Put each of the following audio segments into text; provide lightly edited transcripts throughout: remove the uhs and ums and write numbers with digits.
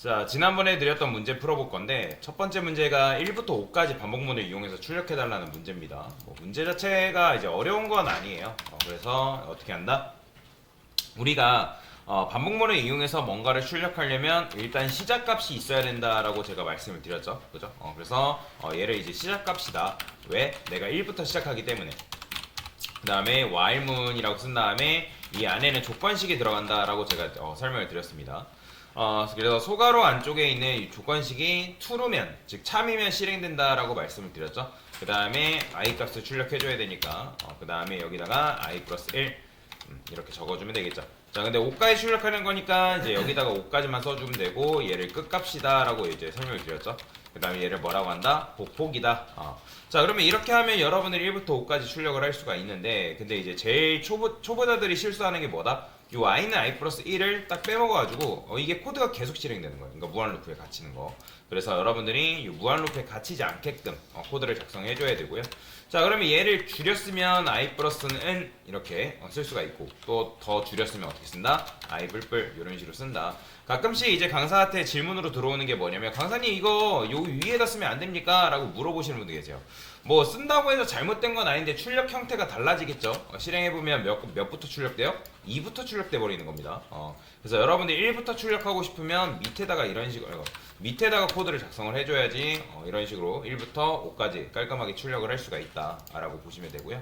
자, 지난번에 드렸던 문제 풀어볼 건데 첫 번째 문제가 1부터 5까지 반복문을 이용해서 출력해달라는 문제입니다. 문제 자체가 이제 어려운 건 아니에요. 그래서 어떻게 한다? 우리가 반복문을 이용해서 뭔가를 출력하려면 일단 시작값이 있어야 된다라고 제가 말씀을 드렸죠. 그죠? 그래서 얘를 이제 시작값이다. 왜? 내가 1부터 시작하기 때문에. 그 다음에 while문이라고 쓴 다음에 이 안에는 조건식이 들어간다라고 제가 설명을 드렸습니다. 그래서 소괄호 안쪽에 있는 이 조건식이 true면, 즉 참이면 실행된다라고 말씀을 드렸죠. 그 다음에 i 값을 출력해줘야 되니까 그 다음에 여기다가 i 플러스 1 이렇게 적어주면 되겠죠. 자, 근데 5까지 출력하는 거니까 이제 여기다가 5까지만 써주면 되고 얘를 끝값이다라고 이제 설명을 드렸죠. 그 다음에 얘를 뭐라고 한다? 복폭이다. 자, 그러면 이렇게 하면 여러분들이 1부터 5까지 출력을 할 수가 있는데, 근데 이제 제일 초보자들이 실수하는 게 뭐다? 요 i는 i 플러스 1을 딱 빼먹어가지고 이게 코드가 계속 실행되는 거예요. 그러니까 무한 루프에 갇히는 거. 그래서 여러분들이 이 무한 루프에 갇히지 않게끔 코드를 작성해줘야 되고요. 자, 그러면 얘를 줄였으면 i 플러스는 n 이렇게 쓸 수가 있고, 또 더 줄였으면 어떻게 쓴다? i 뿔뿔 이런 식으로 쓴다. 가끔씩 이제 강사한테 질문으로 들어오는 게 뭐냐면, 강사님 이거 요 위에다 쓰면 안 됩니까? 라고 물어보시는 분들 계세요. 뭐 쓴다고 해서 잘못된 건 아닌데 출력 형태가 달라지겠죠. 실행해보면 몇부터 출력돼요? 2부터 출력돼 버리는 겁니다. 그래서 여러분들이 1부터 출력하고 싶으면 밑에다가 이런 식으로 밑에다가 코드를 작성을 해줘야지 이런 식으로 1부터 5까지 깔끔하게 출력을 할 수가 있다 라고 보시면 되고요.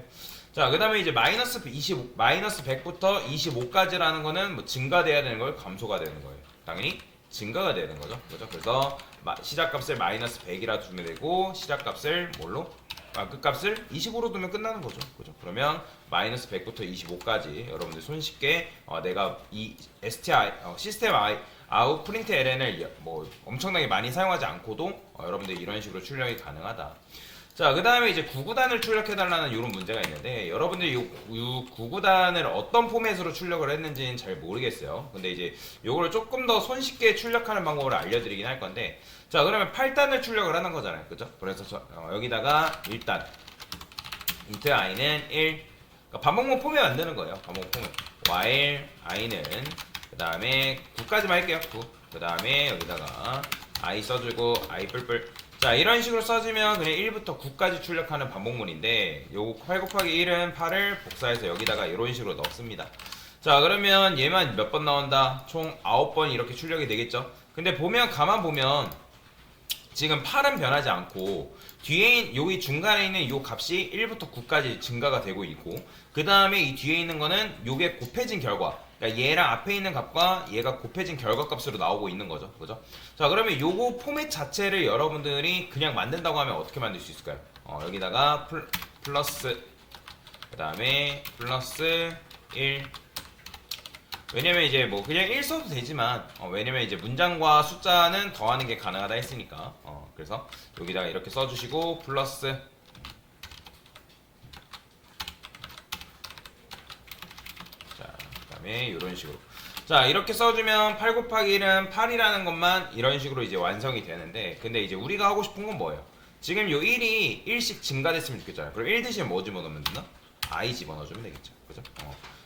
자, 그 다음에 이제 마이너스 100부터 25까지라는 거는 뭐 증가돼야 되는 거예요? 감소가 되는 거예요? 당연히 증가가 되는 거죠. 그죠? 그래서 시작값을 마이너스 100이라 두면 되고, 시작값을 뭘로? 끝값을 25로 두면 끝나는 거죠. 그죠? 그러면 마이너스 100부터 25까지 여러분들 손쉽게 내가 이 STI 시스템 아웃 프린트 ln을 뭐 엄청나게 많이 사용하지 않고도 여러분들 이런 식으로 출력이 가능하다. 자, 그 다음에 이제 구구단을 출력해달라는 이런 문제가 있는데, 여러분들이 이 구구단을 어떤 포맷으로 출력을 했는지는 잘 모르겠어요. 근데 이제 요거를 조금 더 손쉽게 출력하는 방법을 알려드리긴 할 건데, 자, 그러면 8단을 출력을 하는 거잖아요. 그죠? 그래서 여기다가 1단 int i는 1, 그러니까 반복문 포맷 만드는 거예요. 반복문 포맷 while i는 그 다음에 9까지만 할게요. 9. 그 다음에 여기다가 i 써주고 i 뿔뿔. 자, 이런 식으로 써주면 그냥 1부터 9까지 출력하는 반복문인데, 요거 8 곱하기 1은 8을 복사해서 여기다가 이런 식으로 넣습니다. 자, 그러면 얘만 몇 번 나온다? 총 9번 이렇게 출력이 되겠죠? 근데 가만 보면 지금 8은 변하지 않고 뒤에 여기 중간에 있는 요 값이 1부터 9까지 증가가 되고 있고, 그 다음에 이 뒤에 있는 거는 요게 곱해진 결과, 그러니까 얘랑 앞에 있는 값과 얘가 곱해진 결과 값으로 나오고 있는 거죠. 그죠? 자, 그러면 요거 포맷 자체를 여러분들이 그냥 만든다고 하면 어떻게 만들 수 있을까요? 여기다가 플러스 그 다음에 플러스 1. 왜냐면 이제 뭐 그냥 1 써도 되지만 왜냐면 이제 문장과 숫자는 더하는 게 가능하다 했으니까 그래서 여기다가 이렇게 써주시고 플러스 자, 그 다음에 이런 식으로 자, 이렇게 써주면 8 곱하기 1은 8이라는 것만 이런 식으로 이제 완성이 되는데, 근데 이제 우리가 하고 싶은 건 뭐예요? 지금 요 1이 1씩 증가됐으면 좋겠잖아요. 그럼 1 대신 뭐 집어넣으면 되나? i 집어넣어주면 되겠죠. 그죠?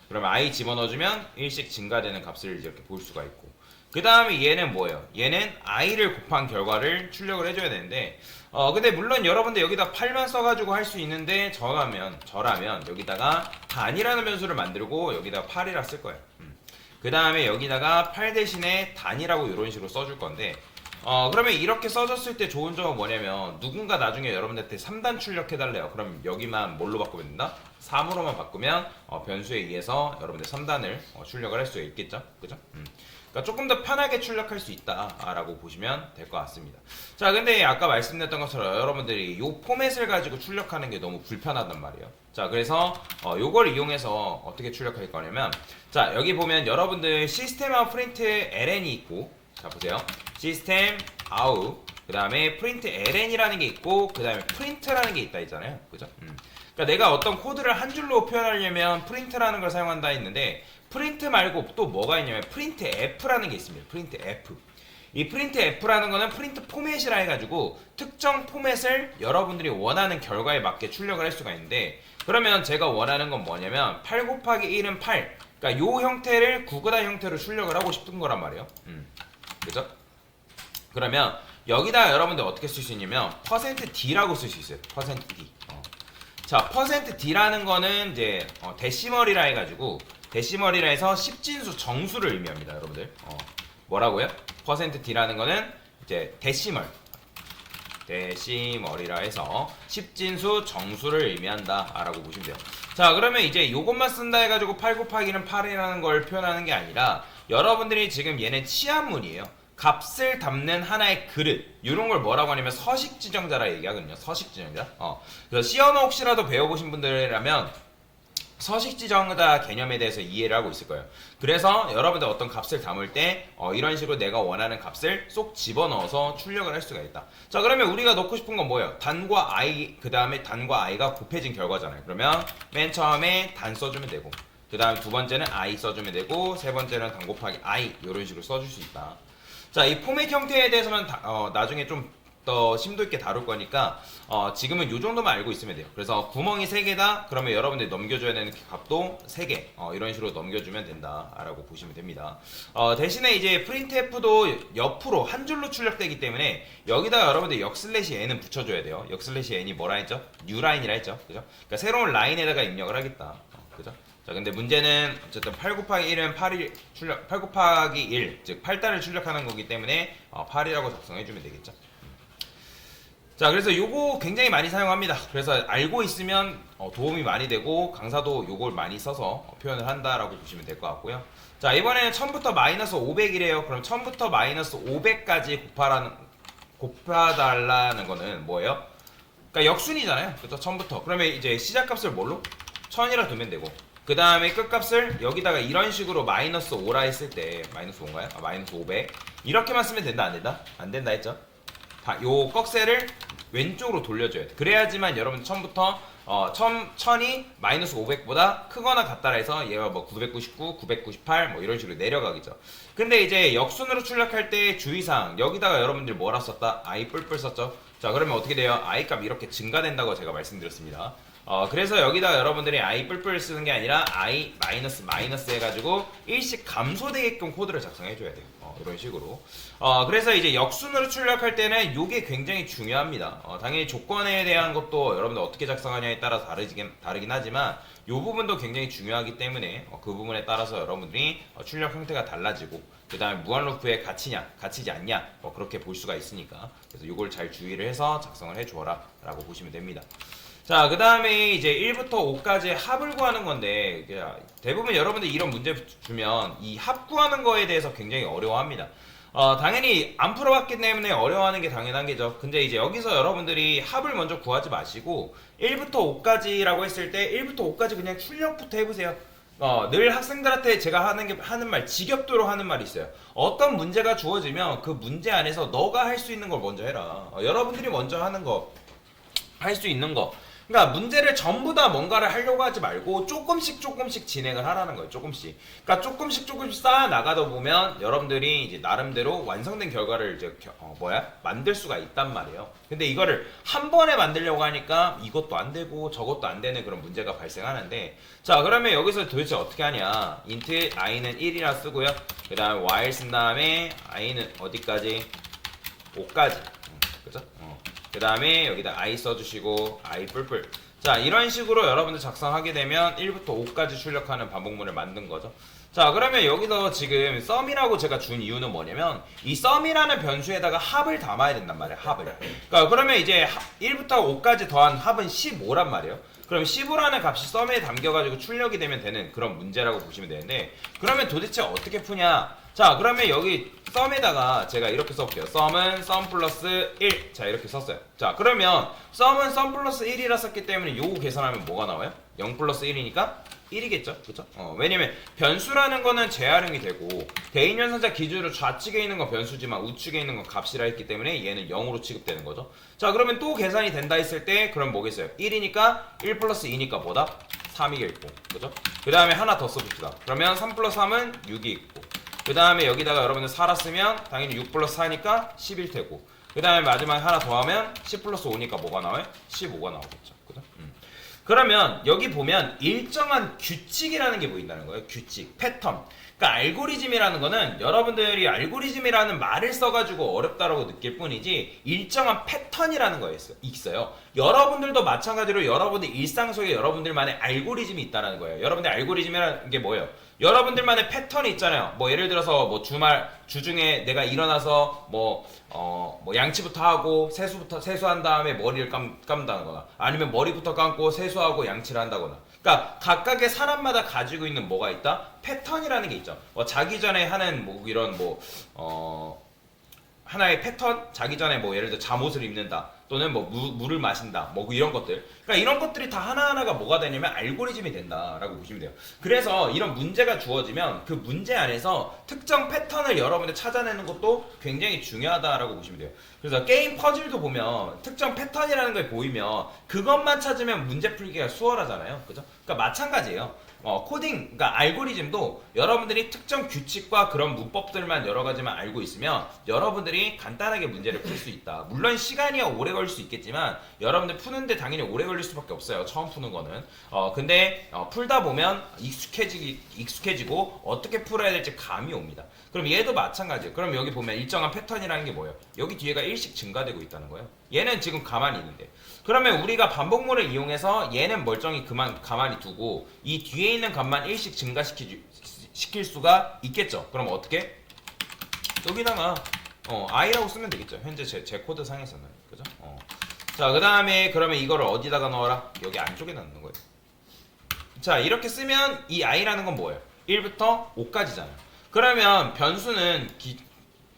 그러면 i 집어넣어주면 1씩 증가되는 값을 이렇게 볼 수가 있고, 그 다음에 얘는 뭐예요? 얘는 i를 곱한 결과를 출력을 해줘야 되는데, 근데 물론 여러분들 여기다 8만 써가지고 할 수 있는데, 저라면 여기다가 단이라는 변수를 만들고 여기다가 8이라 쓸 거예요. 그 다음에 여기다가 8 대신에 단이라고 이런 식으로 써줄 건데, 그러면 이렇게 써줬을 때 좋은 점은 뭐냐면, 누군가 나중에 여러분들한테 3단 출력해달래요. 그럼 여기만 뭘로 바꾸면 된다? 3으로만 바꾸면 변수에 의해서 여러분들 3단을 출력을 할 수 있겠죠? 그죠? 그러니까 조금 더 편하게 출력할 수 있다라고 보시면 될 것 같습니다. 자, 근데 아까 말씀드렸던 것처럼 여러분들이 이 포맷을 가지고 출력하는 게 너무 불편하단 말이에요. 자, 그래서 요걸 이용해서 어떻게 출력할 거냐면, 자, 여기 보면 여러분들 시스템 아웃 프린트 ln이 있고, 자, 보세요. 시스템 아웃 그 다음에 프린트 ln이라는 게 있고, 그 다음에 프린트라는 게 있다 했잖아요. 그죠? 그러니까 내가 어떤 코드를 한 줄로 표현하려면 프린트라는 걸 사용한다 했는데, 프린트 말고 또 뭐가 있냐면 프린트 f라는 게 있습니다. 프린트 f. 이 프린트 f라는 거는 프린트 포맷이라 해가지고 특정 포맷을 여러분들이 원하는 결과에 맞게 출력을 할 수가 있는데, 그러면 제가 원하는 건 뭐냐면 8 곱하기 1은 8, 그러니까 요 형태를 구구단 형태로 출력을 하고 싶은 거란 말이에요. 그죠? 그러면 여기다 여러분들 어떻게 쓸 수 있냐면 %d라고 쓸 수 있어요. %d. 자, %d라는 거는 이제 데시멀이라 해가지고 데시멀이라 해서 10진수 정수를 의미합니다, 여러분들. 뭐라고요? %d라는 거는 이제 데시멀이라 해서 10진수 정수를 의미한다 라고 보시면 돼요. 자, 그러면 이제 요것만 쓴다 해가지고 8 곱하기는 8이라는 걸 표현하는 게 아니라 여러분들이 지금 얘네 치안문이에요. 값을 담는 하나의 그릇, 이런 걸 뭐라고 하냐면 서식 지정자라 얘기하거든요. 서식 지정자. 그래서 시연어 혹시라도 배워보신 분들이라면 서식 지정자 개념에 대해서 이해를 하고 있을 거예요. 그래서 여러분들 어떤 값을 담을 때 이런 식으로 내가 원하는 값을 쏙 집어넣어서 출력을 할 수가 있다. 자, 그러면 우리가 넣고 싶은 건 뭐예요? 단과 i, 그 다음에 단과 i가 곱해진 결과잖아요. 그러면 맨 처음에 단 써주면 되고, 그 다음에 두 번째는 i 써주면 되고, 세 번째는 단 곱하기 i, 이런 식으로 써줄 수 있다. 자, 이 포맷 형태에 대해서는 나중에 좀 더 심도 있게 다룰 거니까 지금은 이 정도만 알고 있으면 돼요. 그래서 구멍이 3개다 그러면 여러분들이 넘겨줘야 되는 값도 3개 이런 식으로 넘겨주면 된다 라고 보시면 됩니다. 대신에 이제 printf도 옆으로 한 줄로 출력되기 때문에 여기다가 여러분들 역슬래시 n은 붙여줘야 돼요. 역슬래시 n이 뭐라 했죠? 뉴라인이라 했죠. 그죠? 그러니까 새로운 라인에다가 입력을 하겠다. 그죠? 자, 근데 문제는 어쨌든 8 곱하기 1은 8 곱하기 1, 즉 8단을 출력하는 거기 때문에 8이라고 작성해주면 되겠죠. 자, 그래서 요거 굉장히 많이 사용합니다. 그래서 알고 있으면 도움이 많이 되고 강사도 요걸 많이 써서 표현을 한다라고 보시면 될 것 같고요. 자, 이번에는 1000부터 마이너스 500이래요. 그럼 1000부터 마이너스 500까지 곱하달라는 거는 뭐예요? 그러니까 역순이잖아요. 그렇죠? 1000부터. 그러면 이제 시작값을 뭘로? 1000이라 두면 되고, 그 다음에 끝값을 여기다가 이런 식으로 마이너스 5라 했을 때 마이너스 5인가요? 마이너스 500 이렇게만 쓰면 된다 안 된다? 안 된다 했죠? 요 꺽쇠를 왼쪽으로 돌려줘야 돼. 그래야지만 여러분 처음부터 1000이 마이너스 500보다 크거나 같다라 해서 얘가 뭐 999, 998 뭐 이런 식으로 내려가겠죠. 근데 이제 역순으로 출력할 때 주의사항, 여기다가 여러분들 뭐라 썼다? i 뿔뿔 썼죠. 자, 그러면 어떻게 돼요? i 값 이렇게 증가된다고 제가 말씀드렸습니다. 그래서 여기다가 여러분들이 i 뿔뿔 쓰는 게 아니라 i 마이너스 해가지고 일씩 감소되게끔 코드를 작성해줘야 돼요. 이런 식으로. 그래서 이제 역순으로 출력할 때는 이게 굉장히 중요합니다. 당연히 조건에 대한 것도 여러분들 어떻게 작성하냐에 따라서 다르긴 하지만 이 부분도 굉장히 중요하기 때문에 그 부분에 따라서 여러분들이 출력 형태가 달라지고, 그 다음에 무한 루프에 갇히냐 갇히지 않냐 그렇게 볼 수가 있으니까, 그래서 이걸 잘 주의를 해서 작성을 해주어라 라고 보시면 됩니다. 자, 그 다음에 이제 1부터 5까지 합을 구하는 건데, 대부분 여러분들 이런 문제 주면 이 합 구하는 거에 대해서 굉장히 어려워합니다. 당연히 안 풀어봤기 때문에 어려워하는 게 당연한 게죠. 근데 이제 여기서 여러분들이 합을 먼저 구하지 마시고 1부터 5까지라고 했을 때 1부터 5까지 그냥 출력부터 해보세요. 늘 학생들한테 제가 하는 말, 지겹도록 하는 말이 있어요. 어떤 문제가 주어지면 그 문제 안에서 너가 할 수 있는 걸 먼저 해라. 여러분들이 먼저 하는 거, 할 수 있는 거. 그러니까 문제를 전부 다 뭔가를 하려고 하지 말고 조금씩 진행을 하라는 거예요. 조금씩. 그러니까 조금씩 쌓아 나가다 보면 여러분들이 이제 나름대로 완성된 결과를 이제 만들 수가 있단 말이에요. 근데 이거를 한 번에 만들려고 하니까 이것도 안 되고 저것도 안 되는 그런 문제가 발생하는데, 자, 그러면 여기서 도대체 어떻게 하냐? int i는 1이라 쓰고요. 그 다음에 while 쓴 다음에 i는 어디까지? 5까지. 그죠? 그 다음에 여기다 i 써주시고 i 뿔뿔. 자, 이런 식으로 여러분들 작성하게 되면 1부터 5까지 출력하는 반복문을 만든 거죠. 자, 그러면 여기서 지금 sum이라고 제가 준 이유는 뭐냐면 이 sum이라는 변수에다가 합을 담아야 된단 말이에요. 합을. 그러니까 그러면 이제 1부터 5까지 더한 합은 15란 말이에요. 그럼 15라는 값이 sum에 담겨가지고 출력이 되면 되는 그런 문제라고 보시면 되는데, 그러면 도대체 어떻게 푸냐? 자, 그러면 여기 sum에다가 제가 이렇게 써볼게요. sum은 sum 플러스 1. 자, 이렇게 썼어요. 자, 그러면 sum은 sum 플러스 1이라 썼기 때문에 요거 계산하면 뭐가 나와요? 0 플러스 1이니까 1이겠죠? 그쵸? 왜냐면 변수라는 거는 재활용이 되고 대인연산자 기준으로 좌측에 있는 건 변수지만 우측에 있는 건 값이라 했기 때문에 얘는 0으로 취급되는 거죠. 자, 그러면 또 계산이 된다 했을 때 그럼 뭐겠어요? 1이니까 1 플러스 2니까 뭐다? 3이겠고, 그죠? 그 다음에 하나 더 써줍시다. 그러면 3 플러스 3은 6이 있고, 그 다음에 여기다가 여러분들 4라 쓰면 당연히 6 플러스 4니까 10일 테고, 그 다음에 마지막에 하나 더하면 10 플러스 5니까 뭐가 나와요? 15가 나오겠죠. 그죠? 그러면 여기 보면 일정한 규칙이라는 게 보인다는 거예요. 규칙, 패턴. 그러니까 알고리즘이라는 거는 여러분들이 알고리즘이라는 말을 써가지고 어렵다라고 느낄 뿐이지 일정한 패턴이라는 거 있어요. 여러분들도 마찬가지로 여러분들 일상 속에 여러분들만의 알고리즘이 있다는 거예요. 여러분들 알고리즘이라는 게 뭐예요? 여러분들만의 패턴이 있잖아요. 뭐 예를 들어서 뭐 주중에 내가 일어나서 뭐 양치부터 하고 세수한 다음에 머리를 감다거나 아니면 머리부터 감고 세수하고 양치를 한다거나. 그러니까 각각의 사람마다 가지고 있는 뭐가 있다? 패턴이라는 게 있죠. 자기 전에 하는 뭐 이런 하나의 패턴? 자기 전에 뭐 예를 들어 잠옷을 입는다. 또는 뭐 물을 마신다. 뭐 이런 것들. 그러니까 이런 것들이 다 하나하나가 뭐가 되냐면 알고리즘이 된다라고 보시면 돼요. 그래서 이런 문제가 주어지면 그 문제 안에서 특정 패턴을 여러분들 찾아내는 것도 굉장히 중요하다라고 보시면 돼요. 그래서 게임 퍼즐도 보면 특정 패턴이라는 걸 보이면 그것만 찾으면 문제 풀기가 수월하잖아요. 그죠? 그러니까 마찬가지예요. 코딩, 그러니까 알고리즘도 여러분들이 특정 규칙과 그런 문법들만 여러 가지만 알고 있으면 여러분들이 간단하게 문제를 풀 수 있다. 물론 시간이 오래 걸릴 수 있겠지만 여러분들 푸는데 당연히 오래 걸릴 수밖에 없어요. 처음 푸는 거는. 근데 풀다 보면 익숙해지고 어떻게 풀어야 될지 감이 옵니다. 그럼 얘도 마찬가지예요. 그럼 여기 보면 일정한 패턴이라는 게 뭐예요? 여기 뒤에가 일씩 증가되고 있다는 거예요. 얘는 지금 가만히 있는데. 그러면 우리가 반복문을 이용해서 얘는 멀쩡히 가만히 두고 이 뒤에 있는 값만 일씩 증가시킬 수가 있겠죠. 그럼 어떻게? 여기다가 i라고 쓰면 되겠죠. 현재 제 코드 상에서는. 그죠? 자, 그 다음에 그러면 이거를 어디다가 넣어라? 여기 안쪽에 넣는 거예요. 자, 이렇게 쓰면 이 i라는 건 뭐예요? 1부터 5까지잖아요. 그러면 변수는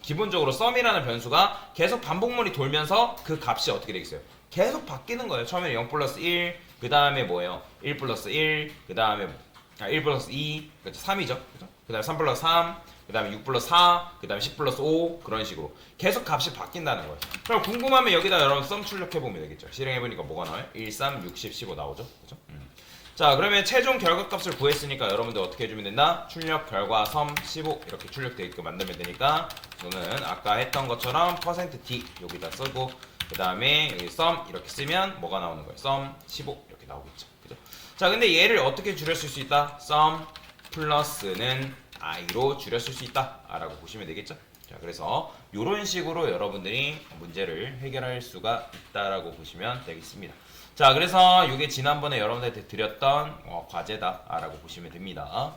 기본적으로 sum이라는 변수가 계속 반복문이 돌면서 그 값이 어떻게 되겠어요? 계속 바뀌는 거예요. 처음에 0 플러스 1, 그 다음에 뭐예요? 1 플러스 1, 그 다음에 1 플러스 2, 그렇죠? 3이죠. 그죠? 그 다음에 3 플러스 3, 그 다음에 6 플러스 4, 그 다음에 10 플러스 5, 그런 식으로 계속 값이 바뀐다는 거예요. 그럼 궁금하면 여기다 여러분 썸 출력해보면 되겠죠. 실행해보니까 뭐가 나와요? 1, 3, 60, 15 나오죠. 그죠? 자, 그러면 최종 결과값을 구했으니까 여러분들 어떻게 해주면 된다? 출력 결과 썸 15 이렇게 출력되어 있게 만들면 되니까 저는 아까 했던 것처럼 %d 여기다 쓰고 그 다음에 여기 썸 이렇게 쓰면 뭐가 나오는 거예요? 썸 15 이렇게 나오겠죠. 그죠? 자, 근데 얘를 어떻게 줄였을 수 있다? 썸 플러스는 i로 줄였을 수 있다 라고 보시면 되겠죠. 자, 그래서 이런 식으로 여러분들이 문제를 해결할 수가 있다라고 보시면 되겠습니다. 자, 그래서 이게 지난번에 여러분들한테 드렸던 과제다라고 보시면 됩니다.